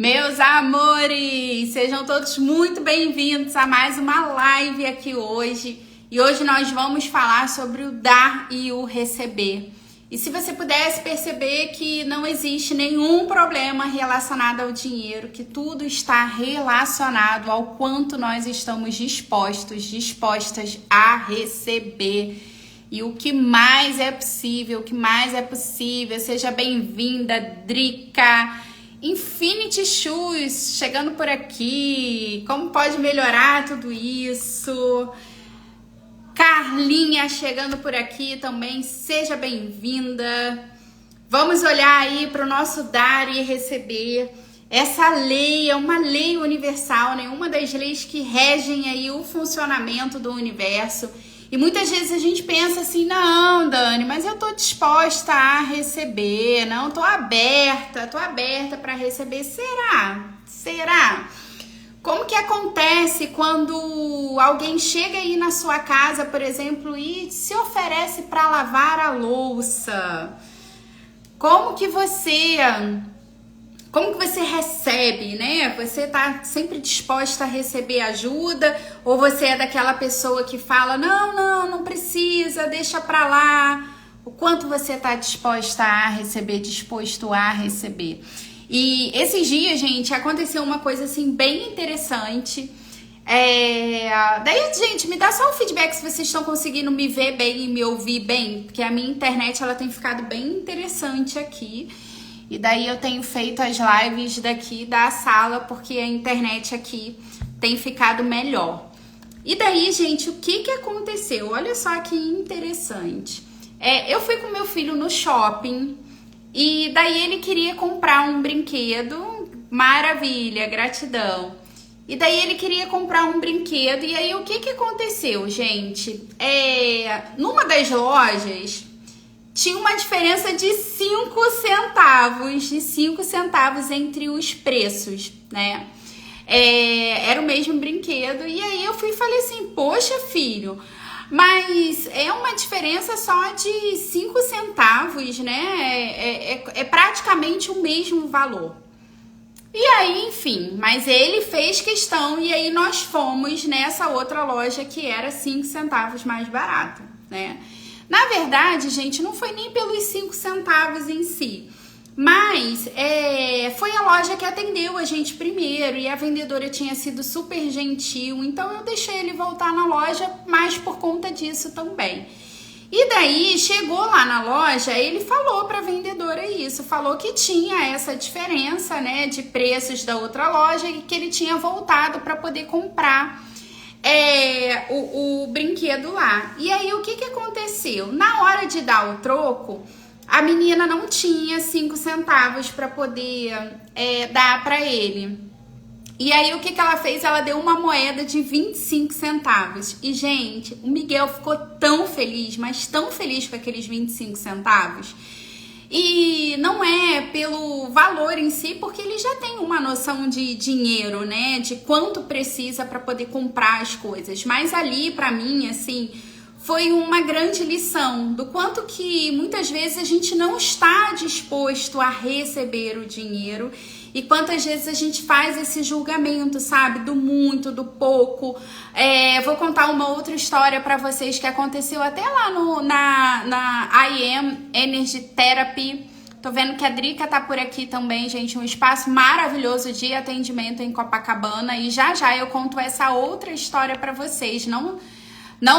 Meus amores, sejam todos muito bem-vindos a mais uma live aqui hoje. E hoje nós vamos falar sobre o dar e o receber. E se você pudesse perceber que não existe nenhum problema relacionado ao dinheiro, que tudo está relacionado ao quanto nós estamos dispostas a receber. E o que mais é possível, seja bem-vinda, Drica. Infinity Shoes, chegando por aqui. Como pode melhorar tudo isso? Carlinha chegando por aqui também, seja bem-vinda. Vamos olhar aí para o nosso dar e receber. Essa lei é uma lei universal, né? Uma das leis que regem aí o funcionamento do universo. E muitas vezes a gente pensa assim, não, Dani, mas eu tô disposta a receber, não, tô aberta para receber. Será? Como que acontece quando alguém chega aí na sua casa, por exemplo, e se oferece para lavar a louça? Como que você recebe, né? Você tá sempre disposta a receber ajuda? Ou você é daquela pessoa que fala, não precisa, deixa pra lá? O quanto você tá disposto a receber? E esses dias, gente, aconteceu uma coisa assim bem interessante. Daí, gente, me dá só um feedback se vocês estão conseguindo me ver bem e me ouvir bem, porque a minha internet ela tem ficado bem interessante aqui. E daí eu tenho feito as lives daqui da sala, porque a internet aqui tem ficado melhor. E daí, gente, o que aconteceu? Olha só que interessante. Eu fui com meu filho no shopping e daí ele queria comprar um brinquedo. Maravilha, gratidão. E daí ele queria comprar um brinquedo. E aí o que aconteceu, gente? Numa das lojas tinha uma diferença de 5 centavos entre os preços, né? Era o mesmo brinquedo. E aí eu fui e falei assim, poxa, filho, mas é uma diferença só de 5 centavos, né? É praticamente o mesmo valor. E aí, enfim, mas ele fez questão e aí nós fomos nessa outra loja que era 5 centavos mais barato, né? Na verdade, gente, não foi nem pelos 5 centavos em si, mas foi a loja que atendeu a gente primeiro e a vendedora tinha sido super gentil, então eu deixei ele voltar na loja, mas por conta disso também. E daí, chegou lá na loja, ele falou para a vendedora isso, falou que tinha essa diferença, né, de preços da outra loja e que ele tinha voltado para poder comprar o brinquedo lá. E aí o que aconteceu? Na hora de dar o troco, a menina não tinha 5 centavos para poder dar para ele. E aí o que ela fez? Ela deu uma moeda de 25 centavos. E, gente, o Miguel ficou tão feliz, mas tão feliz com aqueles 25 centavos. E não é pelo valor em si, porque ele já tem uma noção de dinheiro, né? De quanto precisa para poder comprar as coisas. Mas ali, para mim, assim, foi uma grande lição do quanto que muitas vezes a gente não está disposto a receber o dinheiro e quantas vezes a gente faz esse julgamento, sabe? Do muito, do pouco. Vou contar uma outra história para vocês que aconteceu até lá na I Am Energy Therapy. Tô vendo que a Drica tá por aqui também, gente. Um espaço maravilhoso de atendimento em Copacabana. E já eu conto essa outra história para vocês. Não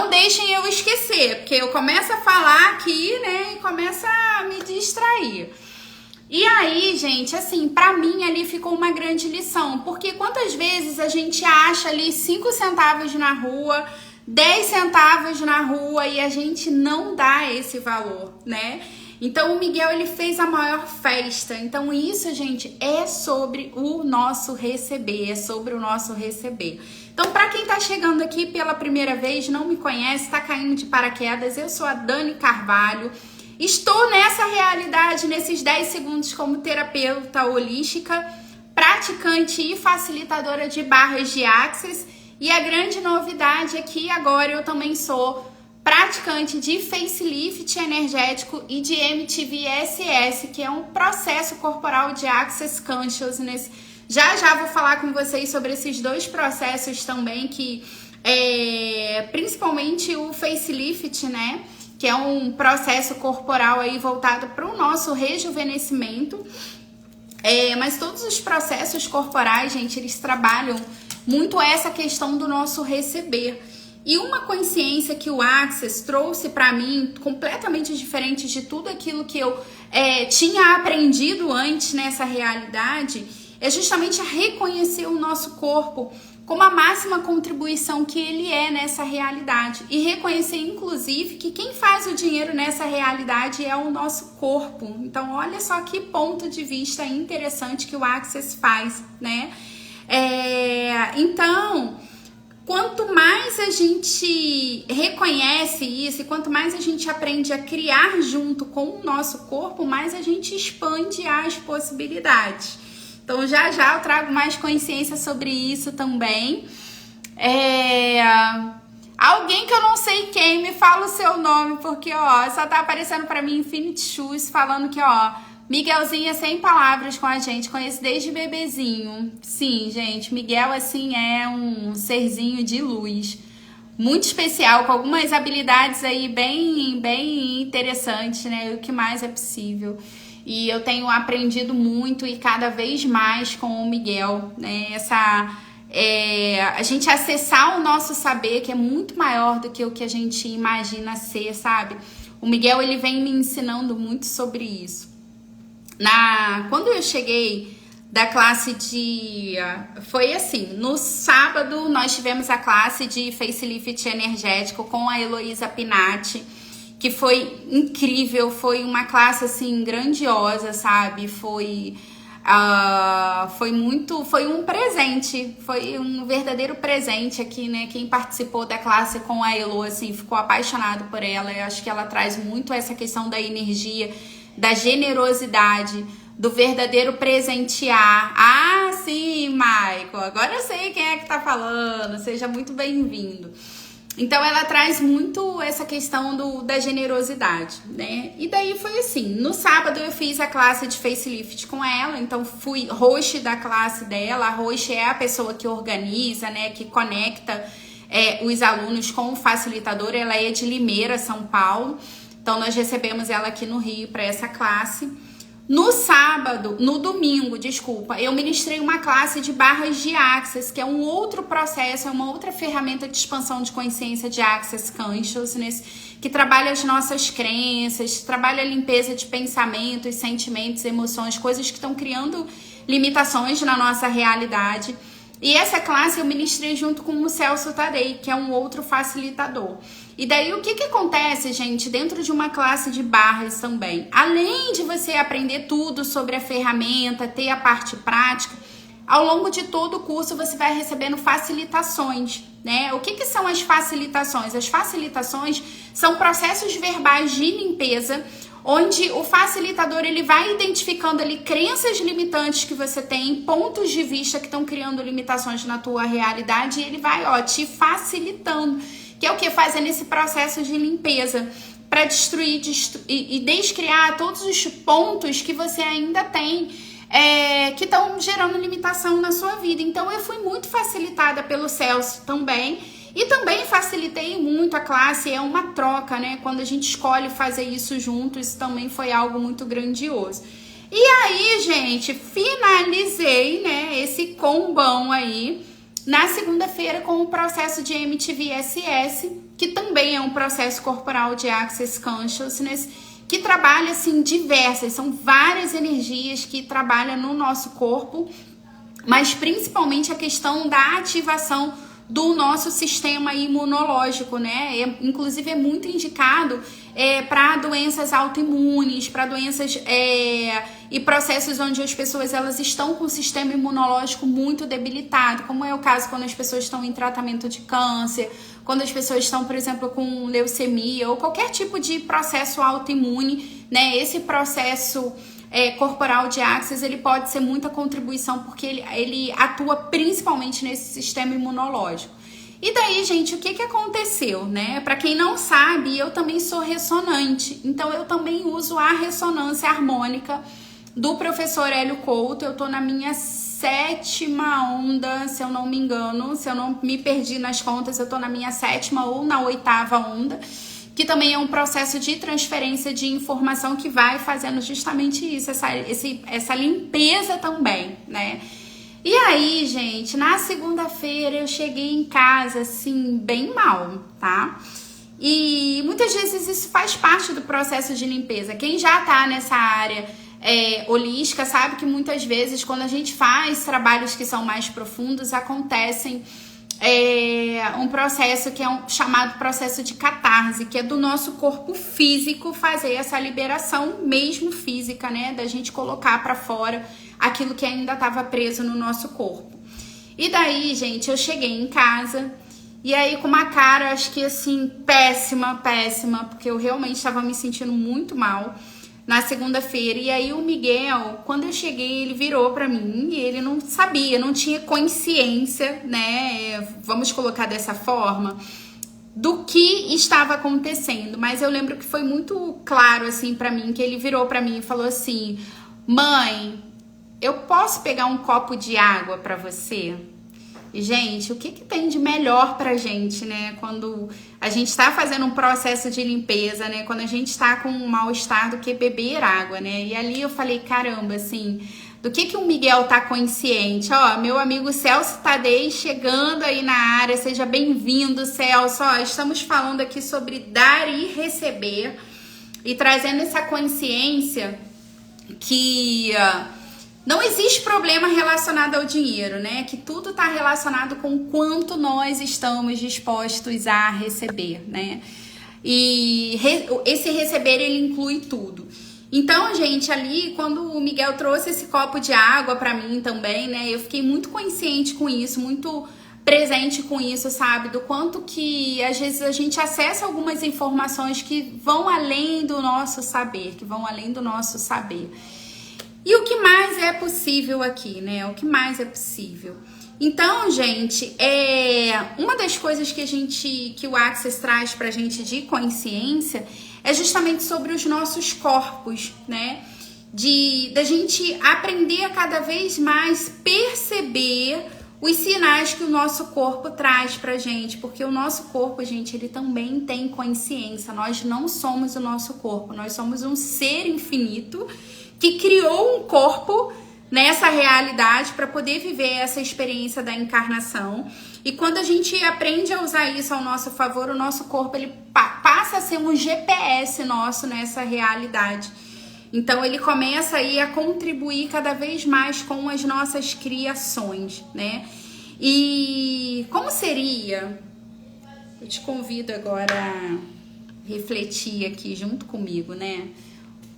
deixem eu esquecer, porque eu começo a falar aqui, né? E começo a me distrair. E aí, gente, assim, pra mim ali ficou uma grande lição, porque quantas vezes a gente acha ali 5 centavos na rua, 10 centavos na rua e a gente não dá esse valor, né? Então o Miguel, ele fez a maior festa. Então isso, gente, é sobre o nosso receber, Então, pra quem tá chegando aqui pela primeira vez, não me conhece, tá caindo de paraquedas, eu sou a Dani Carvalho. Estou nessa realidade, nesses 10 segundos, como terapeuta holística, praticante e facilitadora de barras de Access. E a grande novidade é que agora eu também sou praticante de facelift energético e de MTV SS, que é um processo corporal de Access Consciousness, Já já vou falar com vocês sobre esses dois processos também, que principalmente o facelift, né? Que é um processo corporal aí voltado para o nosso rejuvenescimento. Mas todos os processos corporais, gente, eles trabalham muito essa questão do nosso receber. E uma consciência que o Access trouxe para mim, completamente diferente de tudo aquilo que eu tinha aprendido antes nessa realidade, é justamente a reconhecer o nosso corpo como a máxima contribuição que ele é nessa realidade. E reconhecer, inclusive, que quem faz o dinheiro nessa realidade é o nosso corpo. Então, olha só que ponto de vista interessante que o Access faz, né? Então, quanto mais a gente reconhece isso e quanto mais a gente aprende a criar junto com o nosso corpo, mais a gente expande as possibilidades. Então, já já eu trago mais consciência sobre isso também. Alguém que eu não sei quem, me fala o seu nome, porque, ó, só tá aparecendo pra mim Infinity Shoes, falando que, ó, Miguelzinho é sem palavras com a gente, conheço desde bebezinho. Sim, gente, Miguel, assim, é um serzinho de luz. Muito especial, com algumas habilidades aí bem interessantes, né? O que mais é possível. E eu tenho aprendido muito e cada vez mais com o Miguel, né? A gente acessar o nosso saber, que é muito maior do que o que a gente imagina ser, sabe? O Miguel, ele vem me ensinando muito sobre isso. Quando eu cheguei da classe foi assim, no sábado nós tivemos a classe de facelift energético com a Heloísa Pinatti, que foi incrível, foi uma classe assim grandiosa, sabe? Foi um presente, foi um verdadeiro presente aqui, né? Quem participou da classe com a Elo, assim, ficou apaixonado por ela. Eu acho que ela traz muito essa questão da energia, da generosidade, do verdadeiro presentear. Ah, sim, Michael, agora eu sei quem é que tá falando, seja muito bem-vindo. Então, ela traz muito essa questão da generosidade, né? E daí foi assim, no sábado eu fiz a classe de facelift com ela, então fui host da classe dela. A host é a pessoa que organiza, né, que conecta os alunos com o facilitador. Ela é de Limeira, São Paulo, então nós recebemos ela aqui no Rio para essa classe. No domingo, eu ministrei uma classe de barras de Access, que é um outro processo, é uma outra ferramenta de expansão de consciência de Access Consciousness, que trabalha as nossas crenças, trabalha a limpeza de pensamentos, sentimentos, emoções, coisas que estão criando limitações na nossa realidade. E essa classe eu ministrei junto com o Celso Tadei, que é um outro facilitador. E daí o que acontece, gente, dentro de uma classe de barras também? Além de você aprender tudo sobre a ferramenta, ter a parte prática, ao longo de todo o curso você vai recebendo facilitações, né? O que são as facilitações? As facilitações são processos verbais de limpeza, onde o facilitador ele vai identificando ali crenças limitantes que você tem, pontos de vista que estão criando limitações na tua realidade, e ele vai te facilitando, que é o que fazendo esse processo de limpeza para destruir e descriar todos os pontos que você ainda tem que estão gerando limitação na sua vida. Então eu fui muito facilitada pelo Celso também. E também facilitei muito a classe, é uma troca, né? Quando a gente escolhe fazer isso junto, isso também foi algo muito grandioso. E aí, gente, finalizei, né, esse combão aí na segunda-feira com o processo de MTVSS, que também é um processo corporal de Access Consciousness, que trabalha, assim, são várias energias que trabalham no nosso corpo, mas principalmente a questão da ativação do nosso sistema imunológico, né? Inclusive é muito indicado para doenças autoimunes, para doenças e processos onde as pessoas elas estão com o sistema imunológico muito debilitado, como é o caso quando as pessoas estão em tratamento de câncer, quando as pessoas estão, por exemplo, com leucemia ou qualquer tipo de processo autoimune, né? Esse processo corporal de Access, ele pode ser muita contribuição, porque ele atua principalmente nesse sistema imunológico. E daí, gente, o que aconteceu, né? Para quem não sabe, eu também sou ressonante, então eu também uso a ressonância harmônica do professor Hélio Couto. Eu tô na minha 7ª onda, se eu não me engano, se eu não me perdi nas contas, eu tô na minha 7ª ou na 8ª onda, que também é um processo de transferência de informação que vai fazendo justamente isso, essa limpeza também, né? E aí, gente, na segunda-feira eu cheguei em casa, assim, bem mal, tá? E muitas vezes isso faz parte do processo de limpeza. Quem já tá nessa área holística sabe que muitas vezes quando a gente faz trabalhos que são mais profundos, acontecem um processo que é chamado processo de catarse, que é do nosso corpo físico fazer essa liberação mesmo física, né? Da gente colocar pra fora aquilo que ainda estava preso no nosso corpo. E daí, gente, eu cheguei em casa e aí com uma cara, acho que assim, péssima, porque eu realmente estava me sentindo muito mal na segunda-feira. E aí o Miguel, quando eu cheguei, ele virou pra mim e ele não sabia, não tinha consciência, né? Vamos colocar dessa forma, do que estava acontecendo. Mas eu lembro que foi muito claro, assim, pra mim, que ele virou pra mim e falou assim: mãe, eu posso pegar um copo de água pra você? E, gente, o que tem de melhor pra gente, né? Quando a gente tá fazendo um processo de limpeza, né? Quando a gente tá com um mal-estar, do que beber água, né? E ali eu falei, caramba, assim, do que o Miguel tá consciente? Ó, meu amigo Celso Tadei chegando aí na área, seja bem-vindo, Celso. Ó, estamos falando aqui sobre dar e receber e trazendo essa consciência que não existe problema relacionado ao dinheiro, né? Que tudo está relacionado com o quanto nós estamos dispostos a receber, né? E esse receber, ele inclui tudo. Então, gente, ali, quando o Miguel trouxe esse copo de água para mim também, né? Eu fiquei muito consciente com isso, muito presente com isso, sabe? Do quanto que, às vezes, a gente acessa algumas informações que vão além do nosso saber, E o que mais é possível aqui, né? O que mais é possível? Então, gente, uma das coisas que o Access traz pra gente de consciência é justamente sobre os nossos corpos, né? Da gente aprender a cada vez mais perceber os sinais que o nosso corpo traz pra gente, porque o nosso corpo, gente, ele também tem consciência. Nós não somos o nosso corpo, nós somos um ser infinito que criou um corpo nessa realidade para poder viver essa experiência da encarnação. E quando a gente aprende a usar isso ao nosso favor, o nosso corpo ele passa a ser um GPS nosso nessa realidade. Então ele começa aí a contribuir cada vez mais com as nossas criações, né? E como seria? Eu te convido agora a refletir aqui junto comigo, né?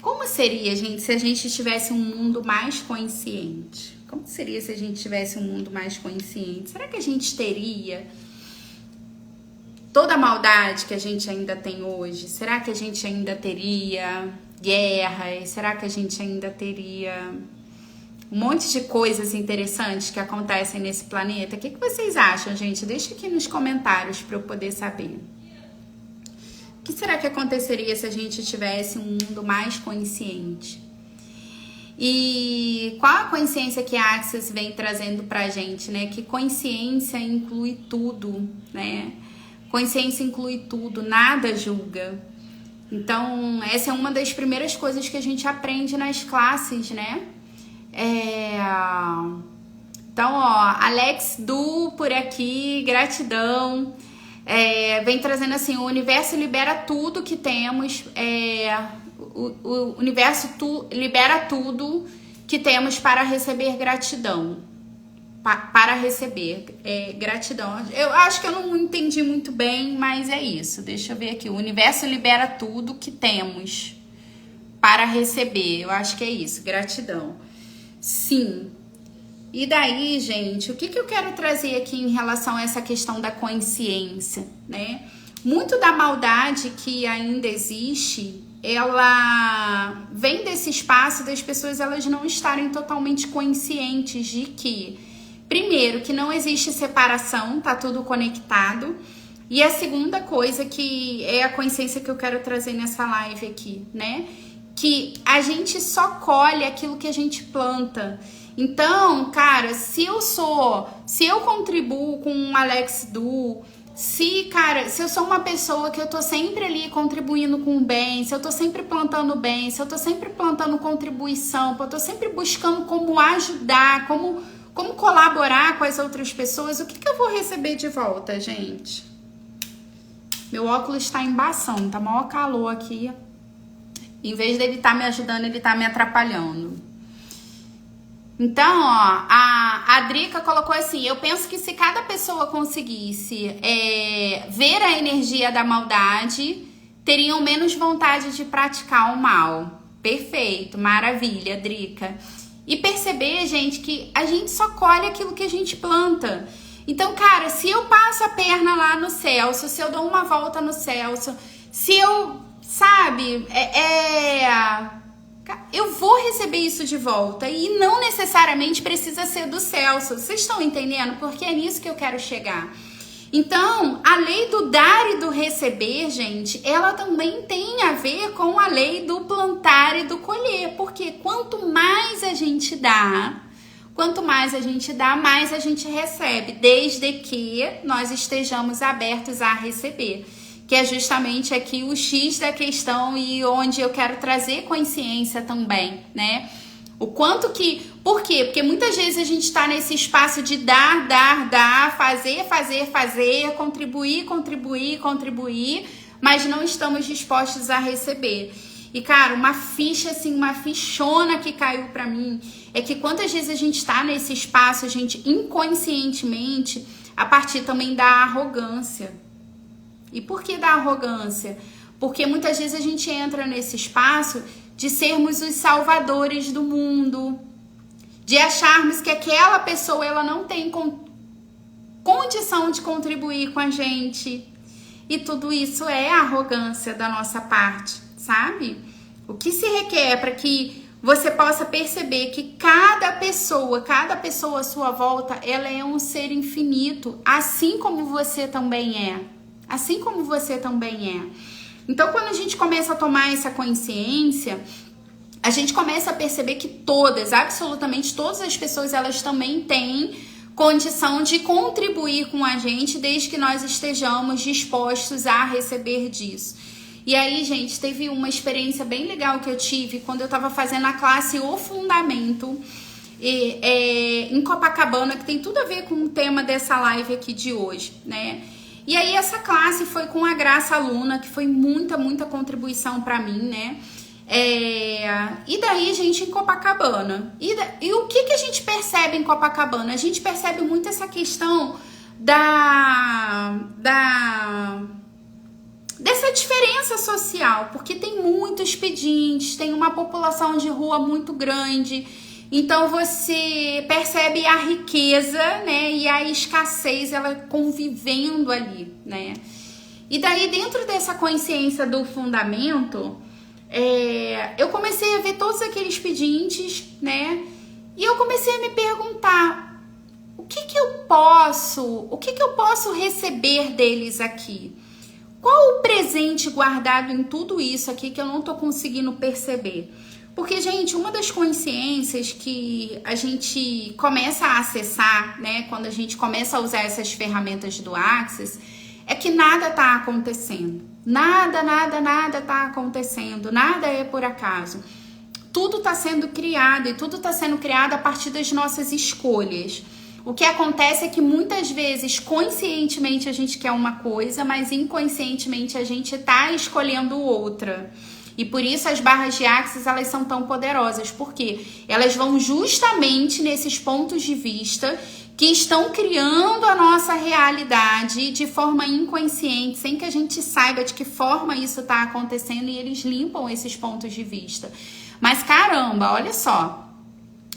Como seria, gente, se a gente tivesse um mundo mais consciente? Como seria se a gente tivesse um mundo mais consciente? Será que a gente teria toda a maldade que a gente ainda tem hoje? Será que a gente ainda teria guerras? Será que a gente ainda teria um monte de coisas interessantes que acontecem nesse planeta? O que vocês acham, gente? Deixa aqui nos comentários para eu poder saber. O que será que aconteceria se a gente tivesse um mundo mais consciente? E qual a consciência que a Access vem trazendo pra gente, né? Que consciência inclui tudo, né? Consciência inclui tudo, nada julga. Então, essa é uma das primeiras coisas que a gente aprende nas classes, né? Então, ó, Alex Du por aqui, gratidão. Vem trazendo assim, o universo libera tudo que temos, o universo libera tudo que temos para receber gratidão. Para receber gratidão. Eu acho que eu não entendi muito bem, mas é isso. Deixa eu ver aqui. O universo libera tudo que temos para receber. Eu acho que é isso. Gratidão. Sim. E daí, gente, o que eu quero trazer aqui em relação a essa questão da consciência, né? Muito da maldade que ainda existe, ela vem desse espaço das pessoas elas não estarem totalmente conscientes de que, primeiro, que não existe separação, tá tudo conectado. E a segunda coisa que é a consciência que eu quero trazer nessa live aqui, né? Que a gente só colhe aquilo que a gente planta. Então, cara, se eu contribuo com um Alex Du, se eu sou uma pessoa que eu tô sempre ali contribuindo com o bem, se eu tô sempre plantando bem, se eu tô sempre plantando contribuição, eu tô sempre buscando como ajudar, como colaborar com as outras pessoas, o que eu vou receber de volta, gente? Meu óculos tá embaçando, tá maior calor aqui. Em vez dele tá me ajudando, ele tá me atrapalhando. Então, ó, a Drica colocou assim, eu penso que se cada pessoa conseguisse ver a energia da maldade, teriam menos vontade de praticar o mal. Perfeito, maravilha, Drica. E perceber, gente, que a gente só colhe aquilo que a gente planta. Então, cara, se eu passo a perna lá no Celso, se eu dou uma volta no Celso, se eu, sabe, eu vou receber isso de volta e não necessariamente precisa ser do Celso. Vocês estão entendendo? Porque é nisso que eu quero chegar. Então, a lei do dar e do receber, gente, ela também tem a ver com a lei do plantar e do colher. Porque quanto mais a gente dá, mais a gente recebe, desde que nós estejamos abertos a receber. Que é justamente aqui o X da questão e onde eu quero trazer consciência também, né? O quanto que... Por quê? Porque muitas vezes a gente está nesse espaço de dar, fazer, contribuir, mas não estamos dispostos a receber. E, cara, uma ficha, assim, uma fichona que caiu pra mim é que quantas vezes a gente está nesse espaço, a gente inconscientemente, a partir também da arrogância. E por que da arrogância? Porque muitas vezes a gente entra nesse espaço de sermos os salvadores do mundo, de acharmos que aquela pessoa ela não tem condição de contribuir com a gente. E tudo isso é arrogância da nossa parte, sabe? O que se requer para que você possa perceber que cada pessoa à sua volta, ela é um ser infinito, assim como você também é. Assim como você também é. Então, quando a gente começa a tomar essa consciência, a gente começa a perceber que absolutamente todas as pessoas, elas também têm condição de contribuir com a gente, desde que nós estejamos dispostos a receber disso. E aí, gente, teve uma experiência bem legal que eu tive quando eu estava fazendo a classe O Fundamento em Copacabana, que tem tudo a ver com o tema dessa live aqui de hoje, né? E aí essa classe foi com a Graça Luna, que foi muita contribuição para mim, né? E daí, gente, em Copacabana. E o que a gente percebe em Copacabana? A gente percebe muito essa questão dessa diferença social, porque tem muitos pedintes, tem uma população de rua muito grande. Então você percebe a riqueza, né, e a escassez, ela convivendo ali, né? E daí, dentro dessa consciência do fundamento, eu comecei a ver todos aqueles pedintes, né? E eu comecei a me perguntar, o que eu posso receber deles aqui? Qual o presente guardado em tudo isso aqui que eu não tô conseguindo perceber? Porque, gente, uma das consciências que a gente começa a acessar, né, quando a gente começa a usar essas ferramentas do Access, é que nada tá acontecendo. Nada tá acontecendo. Nada é por acaso. Tudo tá sendo criado e tudo tá sendo criado a partir das nossas escolhas. O que acontece é que muitas vezes, conscientemente, a gente quer uma coisa, mas inconscientemente a gente tá escolhendo outra. E por isso as barras de Access, elas são tão poderosas, porque elas vão justamente nesses pontos de vista que estão criando a nossa realidade de forma inconsciente, sem que a gente saiba de que forma isso está acontecendo, e eles limpam esses pontos de vista. Mas caramba, olha só,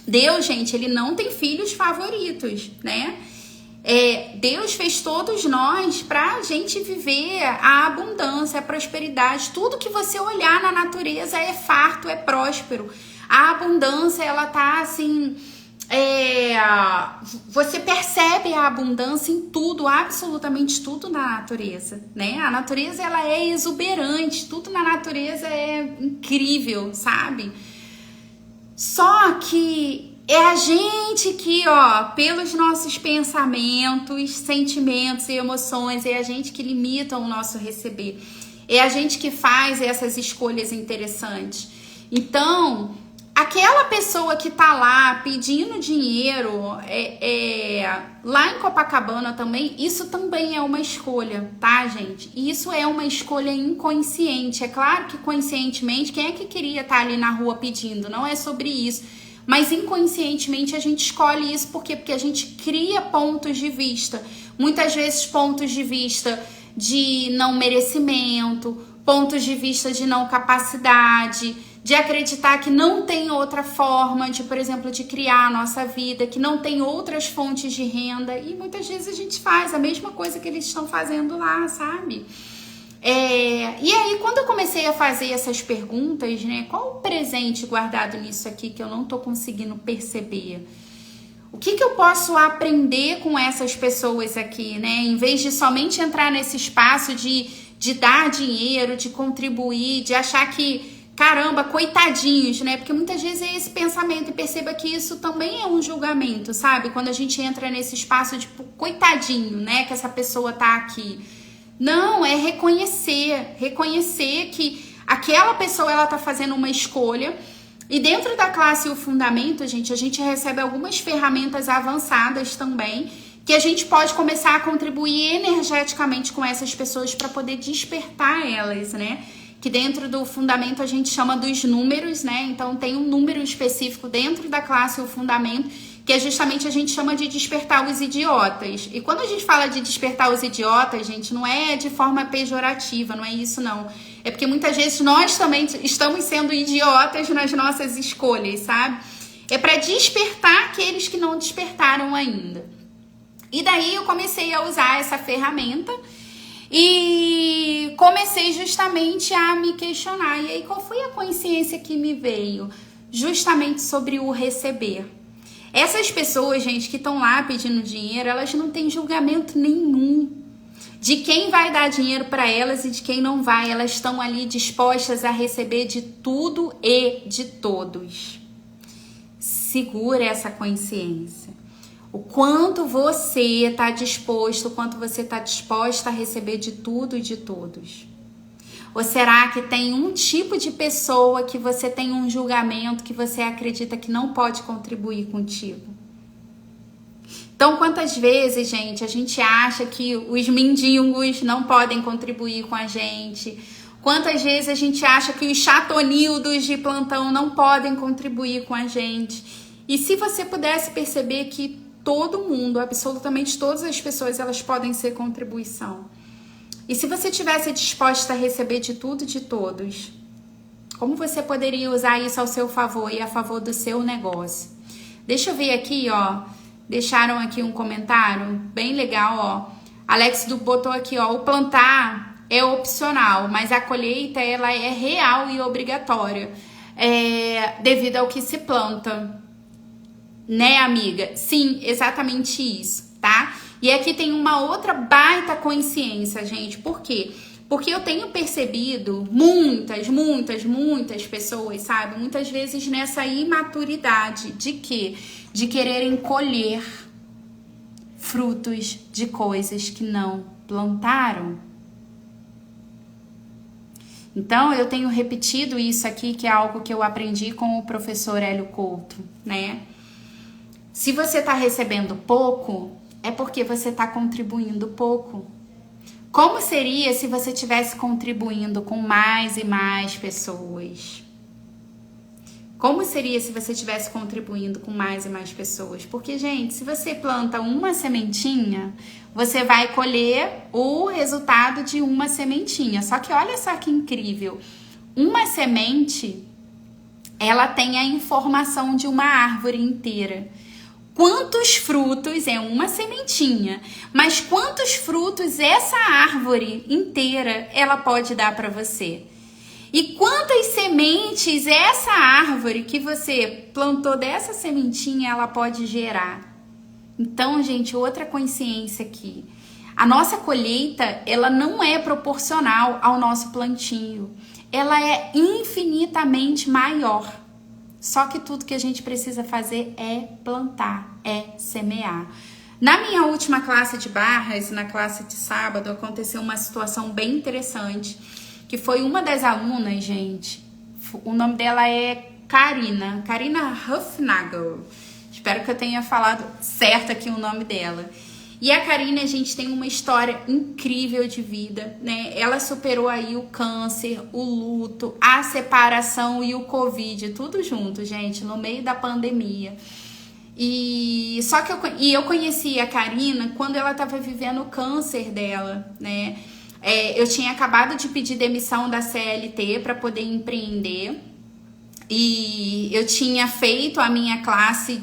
Deus, gente, ele não tem filhos favoritos, né? Deus fez todos nós pra gente viver a abundância, a prosperidade. Tudo que você olhar na natureza é farto, é próspero. A abundância, ela tá assim... você percebe a abundância em tudo, absolutamente tudo na natureza, né? A natureza, ela é exuberante, tudo na natureza é incrível, sabe? Só que É a gente que, ó, pelos nossos pensamentos, sentimentos e emoções, é a gente que limita o nosso receber. É a gente que faz essas escolhas interessantes. Então, aquela pessoa que tá lá pedindo dinheiro, lá em Copacabana também, isso também é uma escolha, tá, gente? Isso é uma escolha inconsciente. É claro que conscientemente, quem é que queria estar ali na rua pedindo? Não é sobre isso. Mas inconscientemente a gente escolhe isso por quê? Porque a gente cria pontos de vista. Muitas vezes pontos de vista de não merecimento, pontos de vista de não capacidade, de acreditar que não tem outra forma de, por exemplo, de criar a nossa vida, que não tem outras fontes de renda. E muitas vezes a gente faz a mesma coisa que eles estão fazendo lá, sabe? E aí, quando eu comecei a fazer essas perguntas, né? Qual o presente guardado nisso aqui que eu não tô conseguindo perceber? O que eu posso aprender com essas pessoas aqui, né? Em vez de somente entrar nesse espaço de dar dinheiro, de contribuir, de achar que, caramba, coitadinhos, né? Porque muitas vezes é esse pensamento, e perceba que isso também é um julgamento, sabe? Quando a gente entra nesse espaço, tipo, coitadinho, né? Que essa pessoa tá aqui. Não, é reconhecer que aquela pessoa, ela tá fazendo uma escolha. E dentro da classe O Fundamento, gente, a gente recebe algumas ferramentas avançadas também, que a gente pode começar a contribuir energeticamente com essas pessoas para poder despertar elas, né? Que dentro do Fundamento a gente chama dos números, né? Então tem um número específico dentro da classe O Fundamento, que é justamente a gente chama de despertar os idiotas. E quando a gente fala de despertar os idiotas, gente, não é de forma pejorativa, não é isso não. É porque muitas vezes nós também estamos sendo idiotas nas nossas escolhas, sabe? É para despertar aqueles que não despertaram ainda. E daí eu comecei a usar essa ferramenta e comecei justamente a me questionar. E aí, qual foi a consciência que me veio? Justamente sobre o receber. Essas pessoas, gente, que estão lá pedindo dinheiro, elas não têm julgamento nenhum de quem vai dar dinheiro para elas e de quem não vai. Elas estão ali dispostas a receber de tudo e de todos. Segura essa consciência. O quanto você está disposto, o quanto você está disposta a receber de tudo e de todos. Ou será que tem um tipo de pessoa que você tem um julgamento, que você acredita que não pode contribuir contigo? Então, quantas vezes, gente, a gente acha que os mendigos não podem contribuir com a gente? Quantas vezes a gente acha que os chatonildos de plantão não podem contribuir com a gente? E se você pudesse perceber que todo mundo, absolutamente todas as pessoas, elas podem ser contribuição. E se você tivesse disposta a receber de tudo e de todos, como você poderia usar isso ao seu favor e a favor do seu negócio? Deixa eu ver aqui, ó. Deixaram aqui um comentário bem legal, ó. Alex botou aqui, ó. O plantar é opcional, mas a colheita, ela é real e obrigatória, devido ao que se planta. Né, amiga? Sim, exatamente isso, tá? E aqui tem uma outra baita consciência, gente. Por quê? Porque eu tenho percebido muitas pessoas, sabe? Muitas vezes nessa imaturidade de quê? De quererem colher frutos de coisas que não plantaram. Então, eu tenho repetido isso aqui, que é algo que eu aprendi com o professor Hélio Couto, né? Se você está recebendo pouco, é porque você está contribuindo pouco. Como seria se você estivesse contribuindo com mais e mais pessoas? Como seria se você estivesse contribuindo com mais e mais pessoas? Porque, gente, se você planta uma sementinha, você vai colher o resultado de uma sementinha. Só que olha só que incrível. Uma semente, ela tem a informação de uma árvore inteira. Quantos frutos é uma sementinha, mas quantos frutos essa árvore inteira ela pode dar para você? E quantas sementes essa árvore que você plantou dessa sementinha ela pode gerar? Então, gente, outra consciência aqui. A nossa colheita, ela não é proporcional ao nosso plantio. Ela é infinitamente maior. Só que tudo que a gente precisa fazer é plantar, é semear. Na minha última classe de barras, na classe de sábado, aconteceu uma situação bem interessante, que foi uma das alunas, gente, o nome dela é Karina Hufnagel. Espero que eu tenha falado certo aqui o nome dela. E a Karina, a gente tem uma história incrível de vida, né? Ela superou aí o câncer, o luto, a separação e o Covid, tudo junto, gente, no meio da pandemia. E eu conheci a Karina quando ela estava vivendo o câncer dela, né? Eu tinha acabado de pedir demissão da CLT para poder empreender. E eu tinha feito a minha classe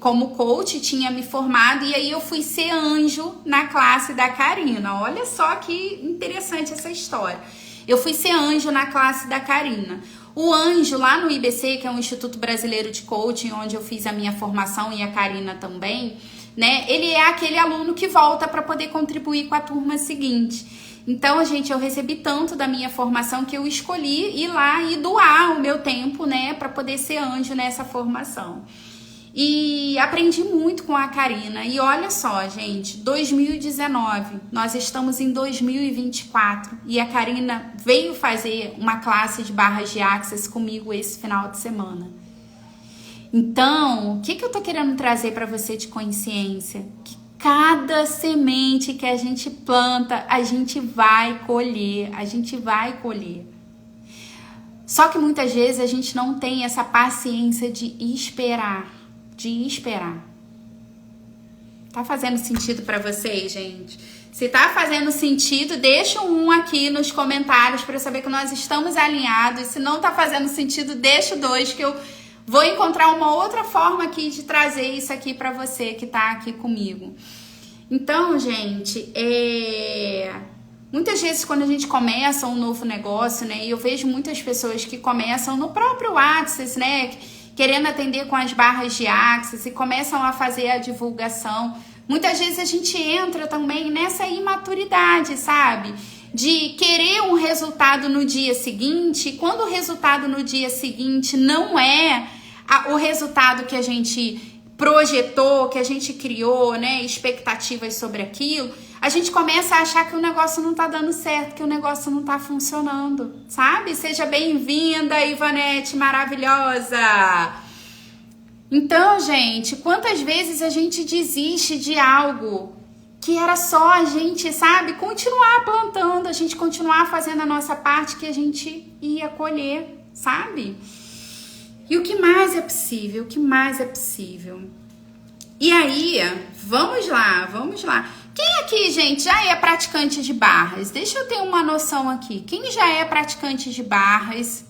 como coach, tinha me formado, e aí eu fui ser anjo na classe da Karina. Olha só que interessante essa história. Eu fui ser anjo na classe da Karina. O anjo lá no IBC, que é o Instituto Brasileiro de Coaching, onde eu fiz a minha formação e a Karina também, né? Ele é aquele aluno que volta para poder contribuir com a turma seguinte. Então, gente, eu recebi tanto da minha formação que eu escolhi ir lá e doar o meu tempo, né, para poder ser anjo nessa formação. E aprendi muito com a Karina. E olha só, gente, 2019, nós estamos em 2024 e a Karina veio fazer uma classe de barras de Access comigo esse final de semana. Então, o que eu tô querendo trazer para você de consciência? Que cada semente que a gente planta, a gente vai colher, Só que muitas vezes a gente não tem essa paciência de esperar. Tá fazendo sentido para vocês, gente? Se tá fazendo sentido, deixa um aqui nos comentários para eu saber que nós estamos alinhados. Se não tá fazendo sentido, deixa 2 que eu vou encontrar uma outra forma aqui de trazer isso aqui para você que tá aqui comigo. Então, gente, muitas vezes quando a gente começa um novo negócio, né, e eu vejo muitas pessoas que começam no próprio Access, né, querendo atender com as barras de Access e começam a fazer a divulgação. Muitas vezes a gente entra também nessa imaturidade, sabe? De querer um resultado no dia seguinte, e quando o resultado no dia seguinte não é o resultado que a gente projetou, que a gente criou, né, expectativas sobre aquilo, a gente começa a achar que o negócio não tá dando certo, que o negócio não tá funcionando, sabe? Seja bem-vinda, Ivanete maravilhosa! Então, gente, quantas vezes a gente desiste de algo que era só a gente, sabe, continuar plantando, a gente continuar fazendo a nossa parte que a gente ia colher, sabe? E o que mais é possível? E aí, vamos lá. Quem aqui, gente, já é praticante de barras? Deixa eu ter uma noção aqui. Quem já é praticante de barras?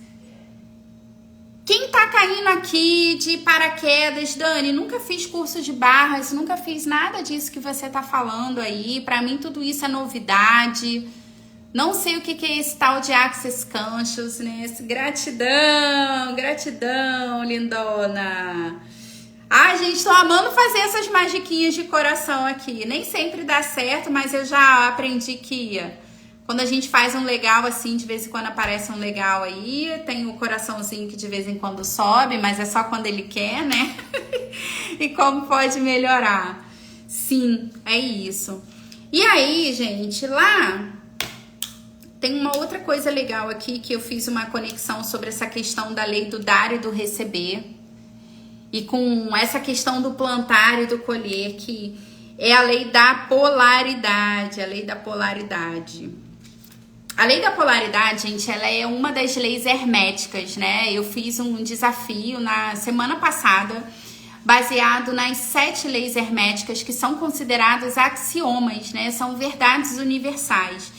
Quem tá caindo aqui de paraquedas? Dani, nunca fiz curso de barras, nunca fiz nada disso que você tá falando aí. Pra mim, tudo isso é novidade. Não sei o que é esse tal de Access Consciousness. Gratidão, lindona. Ai, gente, tô amando fazer essas magiquinhas de coração aqui. Nem sempre dá certo, mas eu já aprendi que quando a gente faz um legal assim, de vez em quando aparece um legal aí. Tem o coraçãozinho que de vez em quando sobe, mas é só quando ele quer, né? E como pode melhorar? Sim, é isso. E aí, gente, lá tem uma outra coisa legal aqui que eu fiz uma conexão sobre essa questão da lei do dar e do receber. E com essa questão do plantar e do colher, que é a lei da polaridade. A lei da polaridade, gente, ela é uma das leis herméticas, né? Eu fiz um desafio na semana passada, baseado nas 7 leis herméticas, que são consideradas axiomas, né? São verdades universais.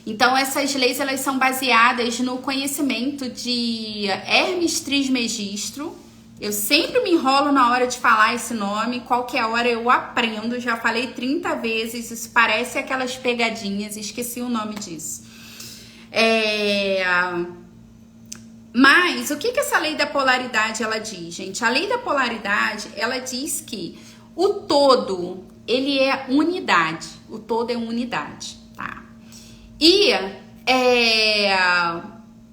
Então, essas leis, elas são baseadas no conhecimento de Hermes Trismegisto. Eu sempre me enrolo na hora de falar esse nome, qualquer hora eu aprendo, já falei 30 vezes, isso parece aquelas pegadinhas, esqueci o nome disso. Mas o que essa lei da polaridade ela diz, gente? A lei da polaridade, ela diz que o todo, ele é unidade,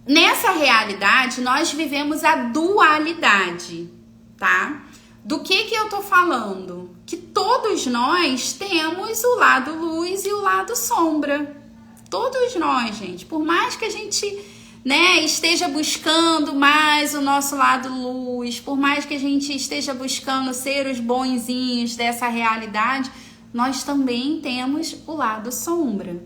nessa realidade, nós vivemos a dualidade, tá? Do que eu tô falando? Que todos nós temos o lado luz e o lado sombra. Todos nós, gente. Por mais que a gente, né, esteja buscando mais o nosso lado luz, por mais que a gente esteja buscando ser os bonzinhos dessa realidade, nós também temos o lado sombra,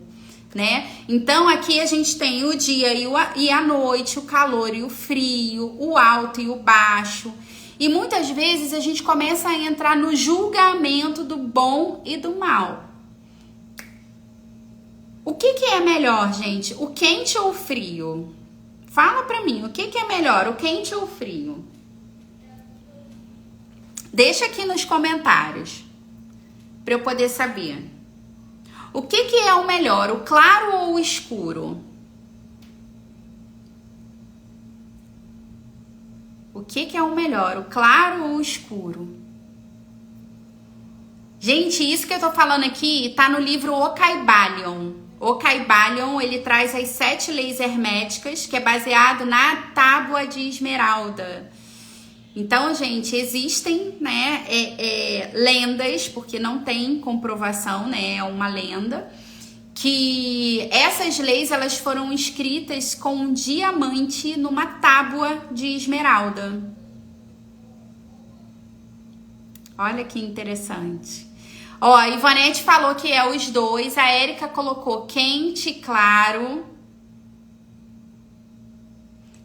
né? Então aqui a gente tem o dia e a noite, o calor e o frio, o alto e o baixo. E muitas vezes a gente começa a entrar no julgamento do bom e do mal. O que é melhor, gente? O quente ou o frio? Fala pra mim, o que é melhor, o quente ou o frio? Deixa aqui nos comentários para eu poder saber. O que é o melhor, o claro ou o escuro? O que é o melhor, o claro ou o escuro? Gente, isso que eu tô falando aqui tá no livro O Kybalion. O Kybalion, ele traz as 7 leis herméticas, que é baseado na tábua de esmeralda. Então, gente, existem, né, lendas, porque não tem comprovação, né, é uma lenda, que essas leis elas foram escritas com um diamante numa tábua de esmeralda. Olha que interessante. Ó, a Ivonete falou que é os dois, a Érica colocou quente e claro.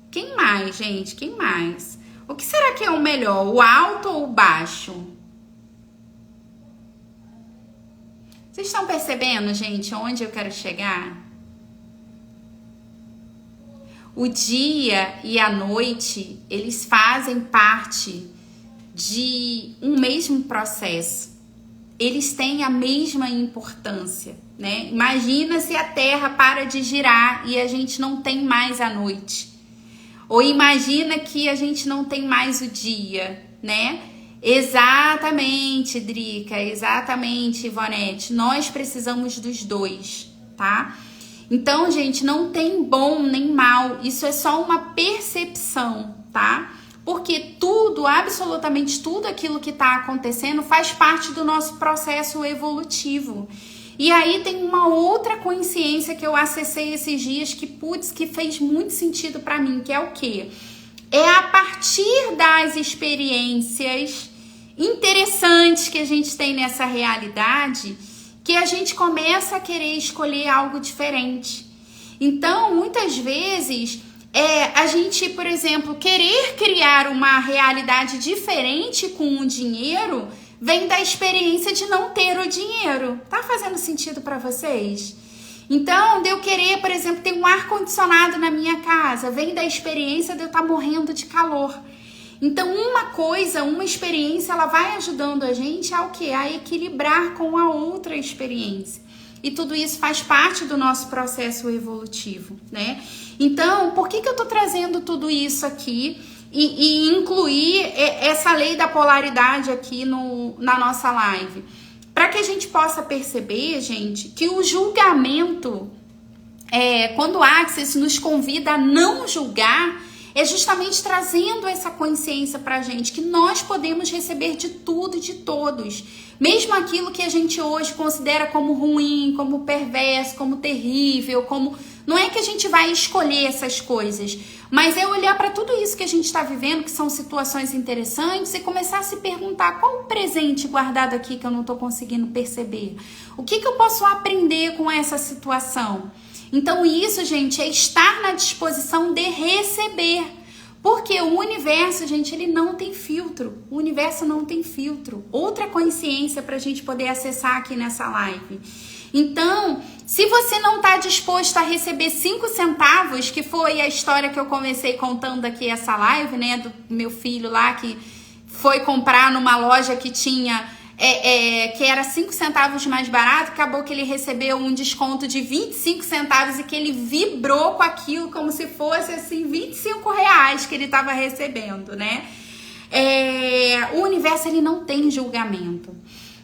Quem mais, gente? Quem mais? O que será que é o melhor, o alto ou o baixo? Vocês estão percebendo, gente, onde eu quero chegar? O dia e a noite, eles fazem parte de um mesmo processo. Eles têm a mesma importância, né? Imagina se a Terra para de girar e a gente não tem mais a noite. Ou imagina que a gente não tem mais o dia, né? Exatamente, Drica, exatamente, Ivonete. Nós precisamos dos dois, tá? Então, gente, não tem bom nem mal. Isso é só uma percepção, tá? Porque tudo, absolutamente tudo aquilo que está acontecendo faz parte do nosso processo evolutivo. E aí tem uma outra consciência que eu acessei esses dias que, putz, que fez muito sentido para mim, que é o quê? É a partir das experiências interessantes que a gente tem nessa realidade que a gente começa a querer escolher algo diferente. Então, muitas vezes, a gente, por exemplo, querer criar uma realidade diferente com o dinheiro vem da experiência de não ter o dinheiro. Tá fazendo sentido para vocês? Então, de eu querer, por exemplo, ter um ar-condicionado na minha casa, vem da experiência de eu estar morrendo de calor. Então, uma experiência, ela vai ajudando a gente ao quê? A equilibrar com a outra experiência. E tudo isso faz parte do nosso processo evolutivo, né? Então, por que eu tô trazendo tudo isso aqui e incluir essa lei da polaridade aqui na nossa live? Para que a gente possa perceber, gente, que o julgamento, quando o Access nos convida a não julgar, é justamente trazendo essa consciência pra gente, que nós podemos receber de tudo e de todos. Mesmo aquilo que a gente hoje considera como ruim, como perverso, como terrível, como... Não é que a gente vai escolher essas coisas, mas é olhar para tudo isso que a gente está vivendo, que são situações interessantes, e começar a se perguntar qual o presente guardado aqui que eu não estou conseguindo perceber. O que eu posso aprender com essa situação? Então isso, gente, é estar na disposição de receber. Porque o universo, gente, ele não tem filtro. O universo não tem filtro. Outra consciência para a gente poder acessar aqui nessa live. Então, se você não está disposto a receber 5 centavos, que foi a história que eu comecei contando aqui essa live, né? Do meu filho lá que foi comprar numa loja que tinha... que era 5 centavos mais barato, acabou que ele recebeu um desconto de 25 centavos e que ele vibrou com aquilo como se fosse assim 25 reais que ele estava recebendo, né? O universo, ele não tem julgamento.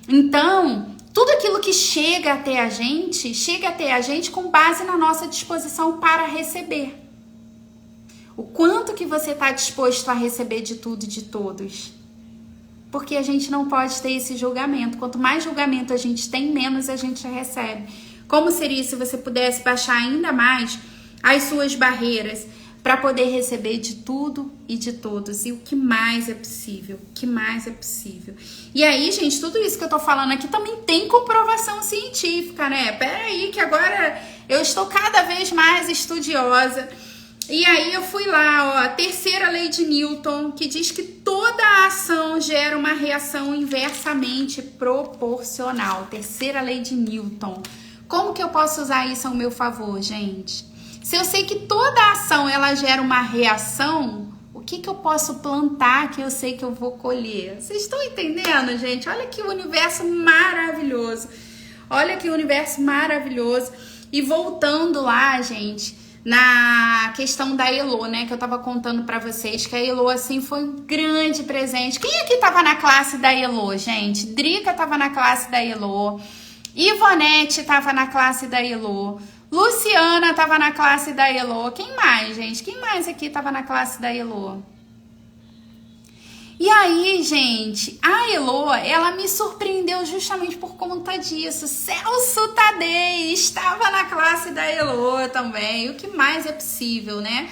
Então, tudo aquilo que chega até a gente com base na nossa disposição para receber. O quanto que você está disposto a receber de tudo e de todos? Porque a gente não pode ter esse julgamento. Quanto mais julgamento a gente tem, menos a gente recebe. Como seria se você pudesse baixar ainda mais as suas barreiras para poder receber de tudo e de todos? E o que mais é possível? O que mais é possível? E aí, gente, tudo isso que eu tô falando aqui também tem comprovação científica, né? Pera aí que agora eu estou cada vez mais estudiosa. E aí eu fui lá, ó, a terceira lei de Newton, que diz que toda ação gera uma reação inversamente proporcional. Terceira lei de Newton. Como que eu posso usar isso ao meu favor, gente? Se eu sei que toda ação ela gera uma reação, o que eu posso plantar que eu sei que eu vou colher? Vocês estão entendendo, gente? Olha que universo maravilhoso. Olha que universo maravilhoso. E voltando lá, gente, na questão da Elo, né, que eu tava contando pra vocês, que a Elo, assim, foi um grande presente. Quem aqui tava na classe da Elo, gente? Drica tava na classe da Elo, Ivonete tava na classe da Elo, Luciana tava na classe da Elo. Quem mais, gente? Quem mais aqui tava na classe da Elo? E aí, gente, a Elo, ela me surpreendeu justamente por conta disso. Celso Tadei estava na classe da Elo também. O que mais é possível, né?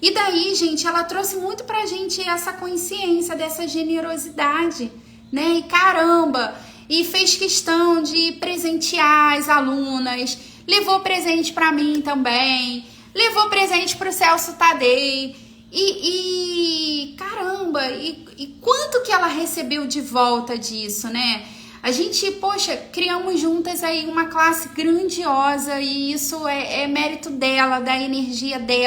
E daí, gente, ela trouxe muito pra gente essa consciência dessa generosidade, né? E caramba, e fez questão de presentear as alunas, levou presente pra mim também, levou presente pro Celso Tadei. E caramba, e quanto que ela recebeu de volta disso, né? A gente, poxa, criamos juntas aí uma classe grandiosa e isso é mérito dela, da energia dela.